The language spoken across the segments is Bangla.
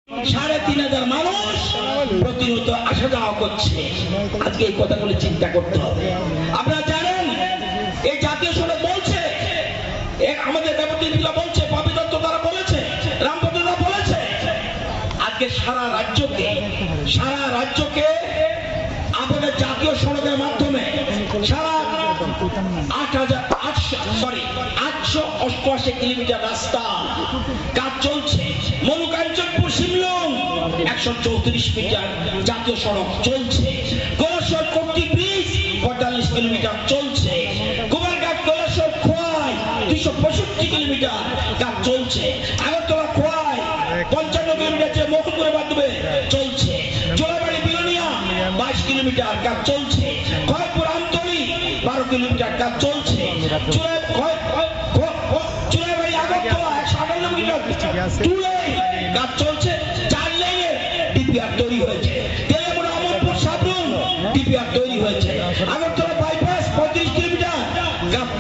৩,৫০০ মানুষ প্রতিনিয়ত আসা যাওয়া করছে। আজকে এই কথাগুলো চিন্তা করতে হবে। আপনারা জানেন এই জাতীয় সড়ক বলছে, আমাদের দেবতীরা বলছে, পপি দত্ত তারা বলেছে, রামপদরা বলেছে, আজকে সারা রাজ্যকে আমাদের জাতীয় সড়কের মাধ্যমে সারা 888 কিলোমিটার রাস্তা কাজ চলছে। মনুকাঞ্চনপুর শিমলং 134 মিটার জাতীয় সড়ক চলছে। কৈলাসহর কোটি ব্রিজ 45 কিলোমিটার চলছে। কুমারঘাট কৈলাসহর খোয়াই 265 কিলোমিটার কাজ চলছে। আগরতলা খোয়াই 55 কিলোমিটার মোহনপুরের মাধ্যমে চলছে। চোলাবাড়ি বিলোনিয়া 22 কিলোমিটার কাজ চলছে। খড়গপুর আমতলী 12 কিলোমিটার কাজ চলছে। চুলাবাড়ি আগরতলা 158 কিলোমিটার কাজ চলছে। 4 লেনের ডিপিআর তৈরি হয়েছে। তেলেমুড়া অমরপুর সাবরুম ডিপিআর তৈরি হয়েছে। আগরতলা বাইপাস 35 কিলোমিটার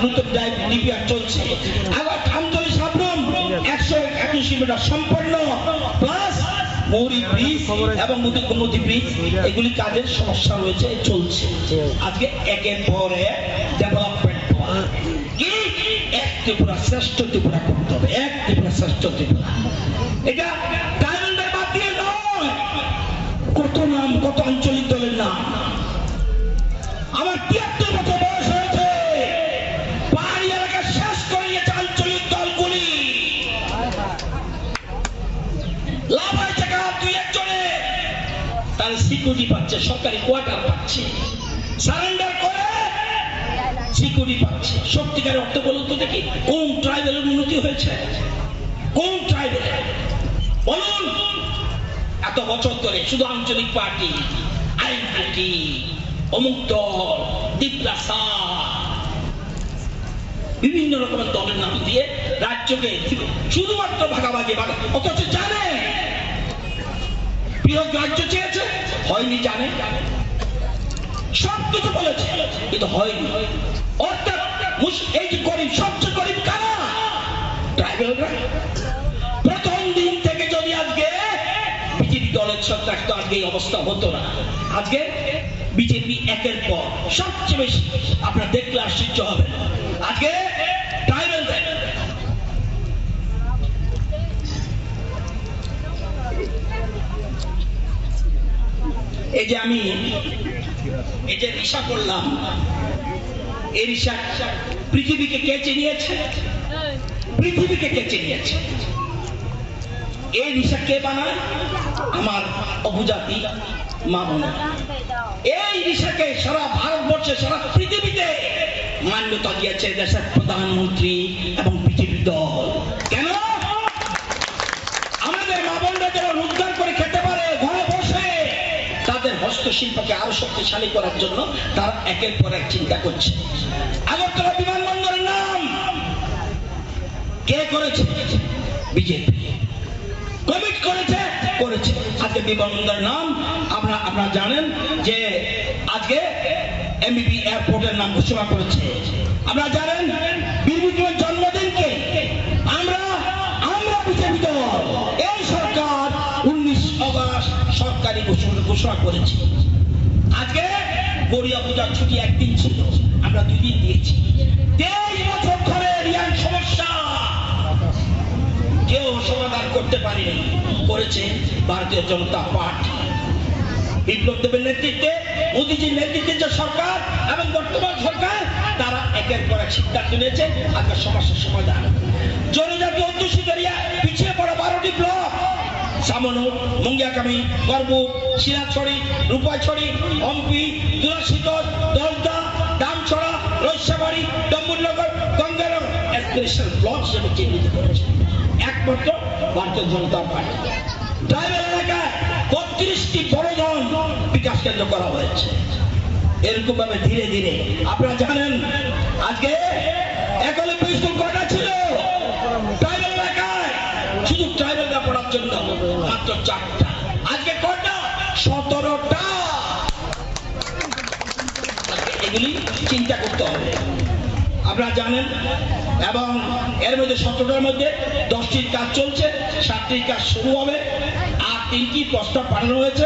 নতুন ডিপিআর চলছে। আমতলী সাবরুম 121 কিলোমিটার সম্পন্ন প্লাস মৌরি ব্রিজ এবং নদী ব্রিজ এগুলি কাজের সমস্যা রয়েছে, চলছে। আজকে একের পরে ডেভেলপমেন্ট কি এক ত্রিপুরা শ্রেষ্ঠ ত্রিপুরা করতে হবে। এক ত্রিপুরা শ্রেষ্ঠ ত্রিপুরা, এটা ডায়মন্ডের বাদ দিয়ে নয়। কত নাম, কত আঞ্চলিক দলের নাম। আমার 73 বছর বয়স হয়েছে, পাহাড়ি এলাকা শেষ করে নিয়েছে আঞ্চলিক দলগুলি। লাভ হয়েছে কার? দুই একজনে তার সিকিউরিটি পাচ্ছে, সরকারি কোয়ার্টার পাচ্ছে, সারেন্ডার করে সিকিউরিটি পাচ্ছে। সত্যিকারের অর্থ বলুন তো দেখি, কোন ট্রাইবেলের উন্নতি হয়েছে? কোন ট্রাইবেল বলুন? এত বছর ধরে শুধু আঞ্চলিক পার্টি, আইনপুটি, অমুক দল, দিবদাসা, বিভিন্ন রকমের দলের নাম দিয়ে রাজ্যকে শুধুমাত্র ভাগাভাগি। অথচ জানে বৃহৎ রাজ্য চেয়েছে, হয়নি। জানে সব কিছু বলেছে কিন্তু হয়নি। অর্থাৎ এই যে গরিব, সবচেয়ে গরিব কারা? ট্রাইবেলরা। প্রথম দিন থেকে যদি আজকে বিজেপি দলের সরকার তো আজকে এই অবস্থা হতো না। আজকে বিজেপি একের পর সবচেয়ে বেশি, আপনারা দেখলে আশ্চর্য হবে, আজকে ট্রাইবেলদের এই যে আমি এই যে রিসা করলাম, এই রিসা পৃথিবীকে কে চিনিয়েছে? পৃথিবীকে কে চিনিয়েছে? এই রিসা কে বানায়? আমার অবুজাতি মা বোনা। এই রিসাকে সারা ভারতবর্ষে, সারা পৃথিবীতে মান্যতা দিয়েছে দেশের প্রধানমন্ত্রী এবং বিজেপি দল। কেন? আমাদের মা বোনরা যেন রোজগার করে খেতে পারে ঘরে বসে, তাদের হস্তশিল্পকে আরো শক্তিশালী করার জন্য তারা একের পর এক চিন্তা করছে। আগরতলা বিমানবন্দরের নাম কে করেছে? বিজেপি কমিট করেছে। আজকে বিমানবন্দরের নাম আপনারা জানেন যে আজকে এমবিবি এয়ারপোর্টের নাম ঘোষণা করেছে। আপনারা জানেন বীর বিক্রমের জন্মদিনকে আমরা বিজেপি দল, এই সরকার 19 আগস্ট সরকারি ঘোষণা করেছি। আজকে গড়িয়া পূজার ছুটি একদিন ছিল, আমরা 2 দিন দিয়েছি। 23 বছর ধরে রিয়ান সমস্যা কেউ সমাধান করতে পারেনি, করেছে ভারতীয় জনতা পার্টি। বিপ্লব দেবের নেতৃত্বে, মোদীজির নেতৃত্বে যে সরকার এবং বর্তমান সরকার, তারা একের পর এক সিদ্ধান্ত নিয়েছে আজকে সমস্যার সমাধান। জনজাতি অধ্যুষিত এরিয়া পিছিয়ে পড়া 12টি block, সামনু, মঙ্গিয়াকামি, গর্বুক, Silachari, রূপাছড়ি, হম্পি, দুলাশীতল, দলদা, ডামছড়া, রৈসাবাড়ি, ডম্বুরনগর, Ganganagar aspirational block হিসেবে চিহ্নিত করেছে একমাত্র ভারতীয় জনতা পার্টি। ট্রাইবেল এলাকায় 32টি বড় জন বিকাশ কেন্দ্র করা হয়েছে। এরকম ভাবে ধীরে ধীরে আপনারা জানেন আজকে একলব্য স্কুল কটা ছিল ট্রাইবেল এলাকায়? শুধু ট্রাইবেলরা পড়ার জন্য মাত্র 4টা। আজকে কটা? 17টা। এগুলি চিন্তা করতে হবে, আপনারা জানেন। এবং এর মধ্যে 17টার মধ্যে 10টির কাজ চলছে, 7টির কাজ শুরু হবে। আর তিনটি প্রস্তাব পাঠানো হয়েছে।